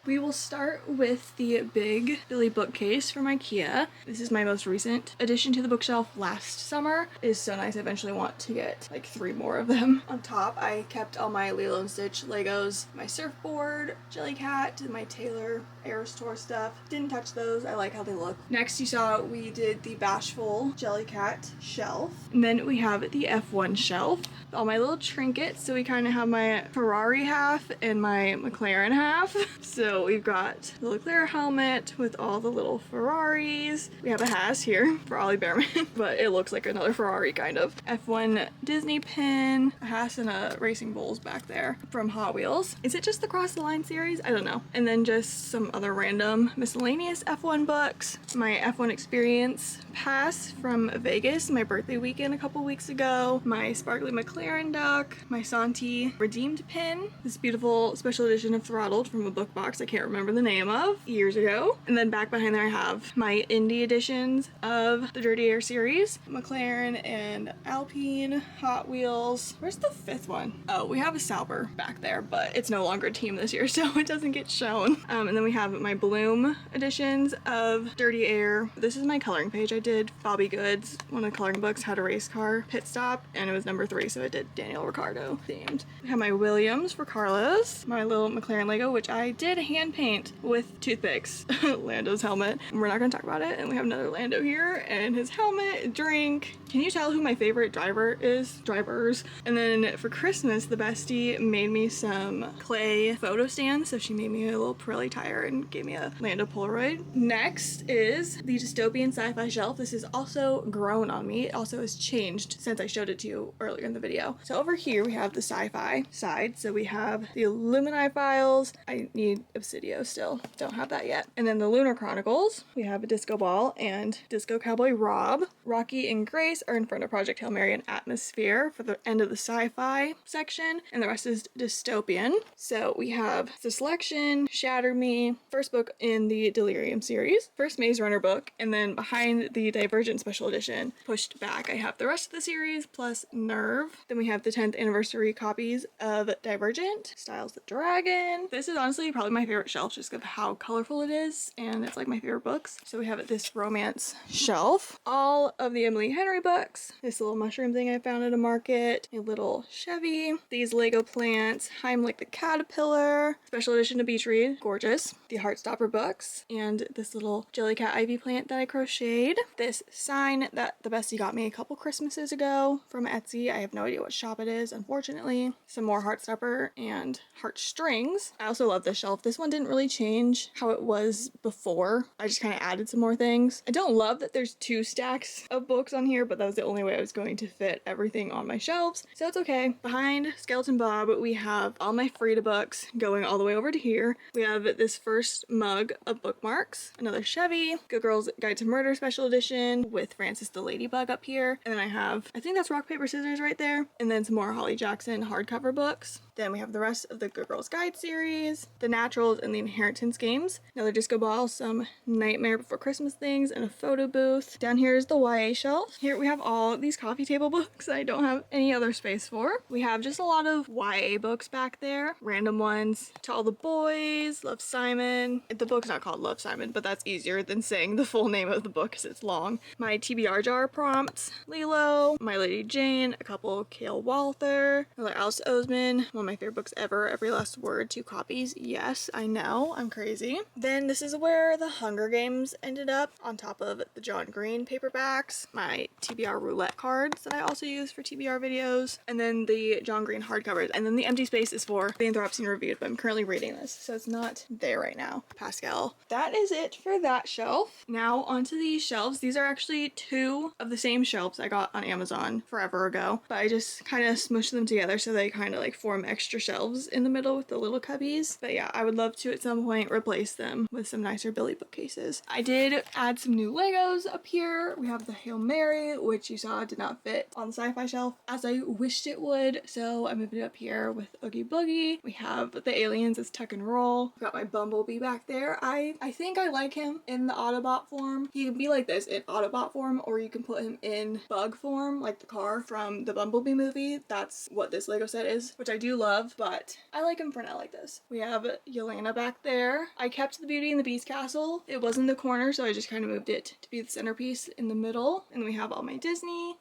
We will start with the big Billy bookcase from IKEA. This is my most recent addition to the bookshelf last summer. It is so nice. I eventually want to get like 3 more of them. On top, I kept all my Lilo & Stitch Legos, my surfboard, Jellycat, my Taylor Air Store stuff. Didn't touch those. I like how they look. Next, you saw we did the Bashful Jellycat shelf. And then we have the F1 shelf. All my little trinkets. So we kind of have my Ferrari half and my McLaren half. So we've got the Leclerc helmet with all the little Ferraris. We have a Haas here for Ollie Behrman, but it looks like another Ferrari kind of. F1 Disney pin, a Haas and a Racing Bulls back there from Hot Wheels. Is it just the Cross the Line series? I don't know. And then just some other random miscellaneous F1 books. My F1 Experience pass from Vegas, my birthday weekend a couple weeks ago. My sparkly McLaren duck, my Santi redeemed pin, this beautiful special edition of Throttled from a book box I can't remember the name of, years ago. And then back behind there I have my indie editions of the Dirty Air series, McLaren and Alpine, Hot Wheels. Where's the 5th one? Oh, we have a Sauber back there, but it's no longer a team this year, so it doesn't get shown. And then we have my Bloom editions of Dirty Air. This is my coloring page. I did Bobby Goods, one of the coloring books, had a race car pit stop, and it was number 3, so it did Daniel Ricciardo themed. We have my Williams for Carlos, my little McLaren Lego, which I did hand paint with toothpicks. Lando's helmet. We're not gonna talk about it. And we have another Lando here and his helmet, drink. Can you tell who my favorite driver is? Drivers. And then for Christmas, the bestie made me some clay photo stands. So she made me a little Pirelli tire and gave me a Lando Polaroid. Next is the dystopian sci-fi shelf. This has also grown on me. It also has changed since I showed it to you earlier in the video. So over here we have the sci-fi side. So we have the Illuminati files. I need Studio still. Don't have that yet. And then the Lunar Chronicles, we have a Disco Ball and Disco Cowboy Rob. Rocky and Grace are in front of Project Hail Mary and Atmosphere for the end of the sci-fi section, and the rest is dystopian. So we have The Selection, Shatter Me, first book in the Delirium series, first Maze Runner book, and then behind the Divergent Special Edition, pushed back, I have the rest of the series plus Nerve. Then we have the 10th anniversary copies of Divergent, Styles the Dragon. This is honestly probably my favorite shelf just because of how colorful it is, and it's like my favorite books. So we have this romance shelf, all of the Emily Henry books, this little mushroom thing I found at a market, a little Chevy, these Lego plants, Heimlich the Caterpillar, special edition to Beach Read, gorgeous, the Heartstopper books, and this little Jellycat ivy plant that I crocheted, this sign that the bestie got me a couple Christmases ago from Etsy. I have no idea what shop it is, unfortunately. Some more Heartstopper and heartstrings. I also love this shelf. This one didn't really change how it was before. I just kind of added some more things. I don't love that there's 2 stacks of books on here, but that was the only way I was going to fit everything on my shelves, so it's okay. Behind Skeleton Bob, we have all my Frida books going all the way over to here. We have this first mug of bookmarks, another Chevy, Good Girls Guide to Murder special edition with Frances the Ladybug up here, and then I think that's Rock, Paper, Scissors right there, and then some more Holly Jackson hardcover books. Then we have the rest of the Good Girls Guide series, the Naturals, and the Inheritance games, another disco ball, some Nightmare Before Christmas things, and a photo booth. Down here is the YA shelf. Here we have all these coffee table books I don't have any other space for. We have just a lot of YA books back there, random ones. To All the Boys, Love Simon. The book's not called Love Simon, but that's easier than saying the full name of the book because it's long. My TBR jar prompts, Lilo, My Lady Jane, a couple Cale Walther, another Alice Oseman, one of my favorite books ever, Every Last Word, 2 copies. Yes, I know, I'm crazy. Then this is where the Hunger Games ended up, on top of the John Green paperbacks, my TBR roulette cards that I also use for TBR videos, and then the John Green hardcovers, and then the empty space is for the Anthropocene Reviewed, but I'm currently reading this, so it's not there right now. Pascal. That is it for that shelf. Now onto these shelves. These are actually 2 of the same shelves I got on Amazon forever ago, but I just kind of smushed them together so they kind of like form extra shelves in the middle with the little cubbies. But yeah, I would love to at some point replace them with some nicer Billy bookcases. I did add some new Legos up here. We have the Hail Mary, which you saw did not fit on the sci-fi shelf as I wished it would, so I moved it up here with Oogie Boogie. We have the aliens as Tuck and Roll. Got my Bumblebee back there. I think I like him in the Autobot form. He can be like this in Autobot form, or you can put him in bug form, like the car from the Bumblebee movie. That's what this Lego set is, which I do love, but I like him for now like this. We have Yelena back there. I kept the Beauty and the Beast castle. It was in the corner, so I just kind of moved it to be the centerpiece in the middle. And then we have all my Disney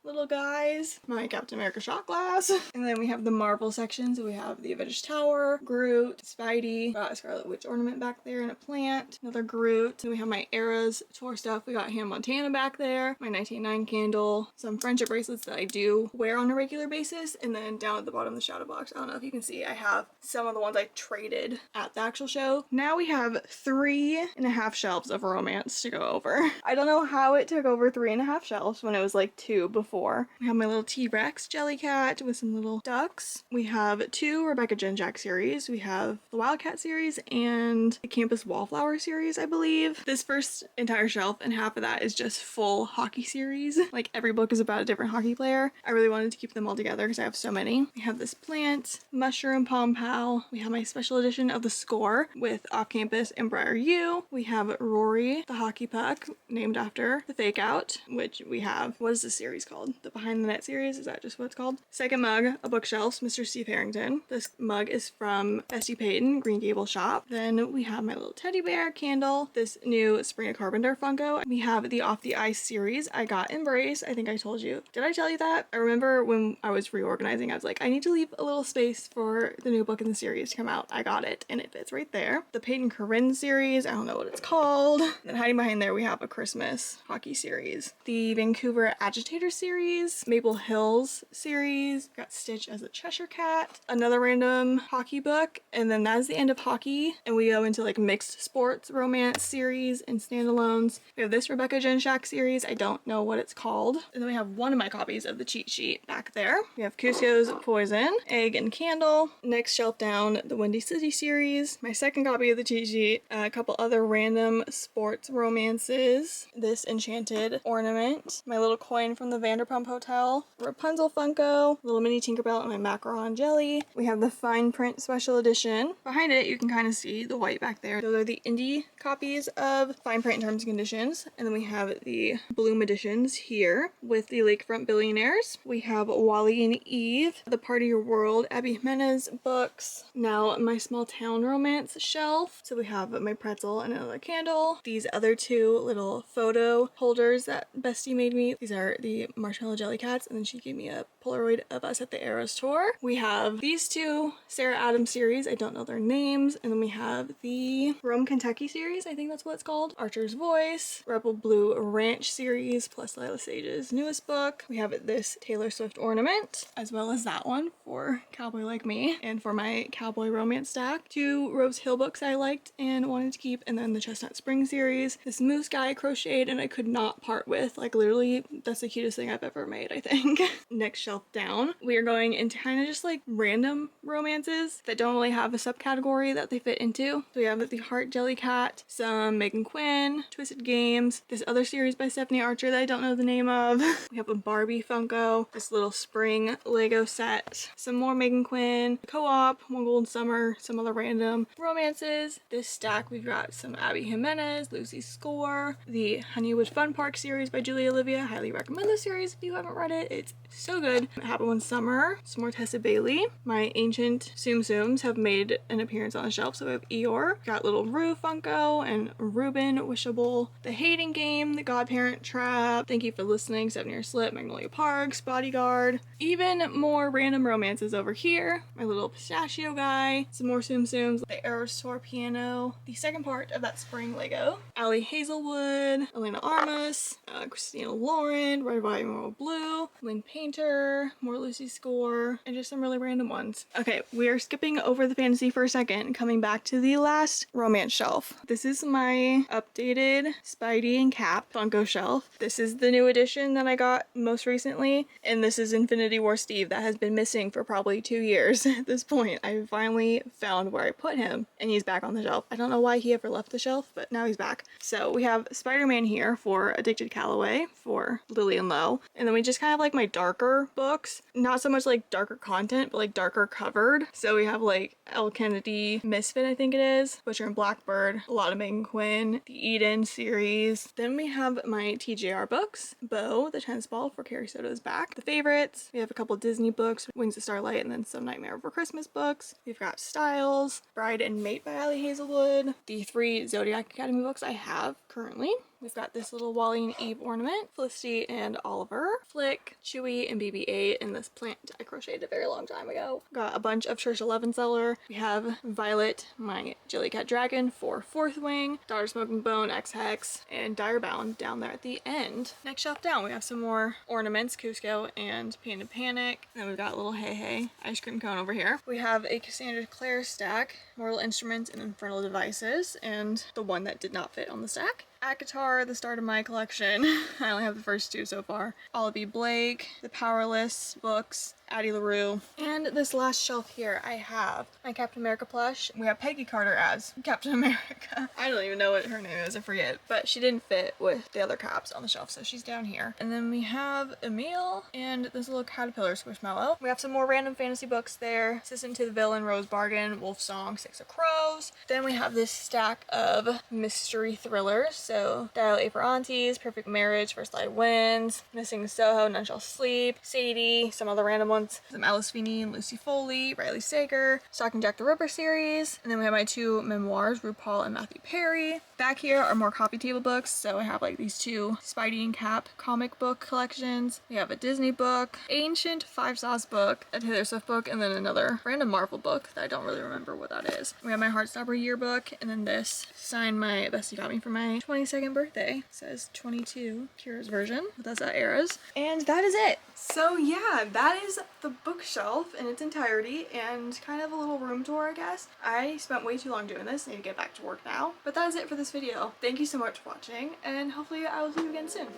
little guys, my Captain America shot glass, and then we have the Marvel section. So we have the Avengers Tower, Groot, Spidey, got a Scarlet Witch ornament back there and a plant, another Groot. Then we have my Eras tour stuff. We got Hannah Montana back there, my 1989 candle, some friendship bracelets that I do wear on a regular basis, and then down at the bottom of the shadow box, I don't know if you can see, I have some of the ones I traded at the actual show. Now we have 3.5 shelves of romance to go over. I don't know how it took over 3.5 shelves when it was like 2 before. We have my little T-Rex Jellycat with some little ducks. We have 2 Rebecca Jenjack series. We have the Wildcat series and the Campus Wallflower series, I believe. This first entire shelf and half of that is just full hockey series. Like every book is about a different hockey player. I really wanted to keep them all together because I have so many. We have this plant, mushroom pom pal. We have my special edition of The Score with Off Campus and Briar U. We have Rory, the hockey puck, named after the Fake Out, which we have, what is this series called? The Behind the Net series, is that just what it's called? Second mug, a bookshelf, Mr. Steve Harrington. This mug is from Bestie Payton, Green Gable Shop. Then we have my little teddy bear candle, this new Sabrina Carpenter Funko. We have the Off the Ice series. I got Embrace, I think I told you. Did I tell you that? I remember when I was reorganizing, I was like, I need to leave a little space for the new book in the series to come out. I got it, and it fits right there. The Peyton Corinne series, I don't know what it's called. Then hiding behind there, we have a Christmas hockey series. The Vancouver Agitator series, series, Maple Hills series, got Stitch as a Cheshire Cat, another random hockey book, and then that's the end of hockey, and we go into like mixed sports romance series and standalones. We have this Rebecca Jenshak series, I don't know what it's called, and then we have one of my copies of the cheat sheet back there. We have Cusco's Poison, Egg and Candle. Next shelf down, the Windy City series, my second copy of the cheat sheet, a couple other random sports romances, this enchanted ornament, my little coin from the Vanderpump Hotel, Rapunzel Funko, little mini Tinkerbell, and my macaron jelly. We have the fine print special edition. Behind it, you can kind of see the white back there. Those are the indie copies of fine print terms and conditions. And then we have the Bloom editions here with the Lakefront Billionaires. We have Wally and Eve, The Part of Your World, Abby Jimenez books. Now my small town romance shelf. So we have my pretzel and another candle. These other two little photo holders that Bestie made me. These are the Marshmallow Jellycats, and then she gave me a Polaroid of us at the Eras tour. We have these two Sarah Adams series, I don't know their names, and then we have the Rome, Kentucky series, I think that's what it's called, Archer's Voice, Rebel Blue Ranch series, plus Lila Sage's newest book. We have this Taylor Swift ornament, as well as that one for Cowboy Like Me, and for my Cowboy romance stack. Two Rose Hill books I liked and wanted to keep, and then the Chestnut Spring series. This moose guy I crocheted and I could not part with, like literally that's the cutest thing I've ever made, I think. Next shelf down, we are going into kind of just like random romances that don't really have a subcategory that they fit into. So we have the Heart Jellycat, some Megan Quinn, Twisted Games, this other series by Stephanie Archer that I don't know the name of. We have a Barbie Funko, this little spring Lego set, some more Megan Quinn, Co-op, One Golden Summer, some other random romances. This stack we've got some Abby Jimenez, Lucy Score, the Honeywood Fun Park series by Julia Olivia. Highly recommend this series if you haven't read it. It's so good. It Happened One Summer, some more Tessa Bailey. My ancient Tsum Tsums have made an appearance on the shelf, so we have Eeyore. Got little Rue Funko and Ruben Wishable. The Hating Game, The Godparent Trap, Thank You for Listening, 7 Year Slip, Magnolia Parks, Bodyguard. Even more random romances over here. My little pistachio guy, some more Tsum Tsums, the Eros Tour piano, the second part of that spring Lego, Allie Hazelwood, Elena Armas, Christina Lauren, Red, White, and Royal Blue, Lynn Painter, more Lucy Score, and just some really random ones. Okay, we are skipping over the fantasy for a second, coming back to the last romance shelf. This is my updated Spidey and Cap Funko shelf. This is the new edition that I got most recently, and this is Infinity War Steve that has been missing for probably 2 years at this point. I finally found where I put him, and he's back on the shelf. I don't know why he ever left the shelf, but now he's back. So we have Spider-Man here for Addicted Calloway for Lillian Lowe, and then we just kind of have like my darker books, not so much like darker content, but like darker covered. So we have like Elle Kennedy Misfit, I think it is, Butcher and Blackbird, a lot of Megan Quinn, the Eden series. Then we have my TJR books, Bo, the Tennis Ball for Carrie Soto's back, The Favorites. We have a couple Disney books, Wings of Starlight, and then some Nightmare Before Christmas books. We've got Styles, Bride and Mate by Allie Hazelwood, the 3 Zodiac Academy books I have currently. We've got this little Wally and Eve ornament, Felicity and Oliver, Flick, Chewy, and BB-8, and this plant I crocheted a very long time ago. Got a bunch of Church 11 Seller. We have Violet, my Jellycat Dragon for Fourth Wing, Daughter Smoking Bone, X-Hex, and Dire Bound down there at the end. Next shelf down, we have some more ornaments, Cusco and Panda Panic. Then we've got little Hey Hey ice cream cone over here. We have a Cassandra Clare stack, Mortal Instruments and Infernal Devices, and the one that did not fit on the stack. Akatar, the start of my collection. I only have the first 2 so far. Olivia Blake, The Powerless books, Addie LaRue. And this last shelf here, I have my Captain America plush. We have Peggy Carter as Captain America. I don't even know what her name is, I forget. But she didn't fit with the other caps on the shelf, so she's down here. And then we have Emil and this little caterpillar squishmallow. We have some more random fantasy books there. Assistant to the Villain, Rose Bargain, Wolf Song, Six of Crows. Then we have this stack of mystery thrillers. So Dial A for Aunties, Perfect Marriage, First Light Wins, Missing Soho, None Shall Sleep, Sadie, some other random ones accounts, some Alice Feeney and Lucy Foley, Riley Sager, Stock and Jack the Ripper series, and then we have my 2 memoirs, RuPaul and Matthew Perry. Back here are more coffee table books, so I have like these 2 Spidey and Cap comic book collections. We have a Disney book, ancient 5 Sauce book, a Taylor Swift book, and then another random Marvel book that I don't really remember what that is. We have my Heartstopper yearbook, and then this signed my bestie got me for my 22nd birthday. It says 22, Kira's version, but that's at Era's. And that is it. So yeah, that is the bookshelf in its entirety and kind of a little room tour, I guess. I spent way too long doing this, need to get back to work now. But that is it for this video. Thank you so much for watching, and hopefully I will see you again soon.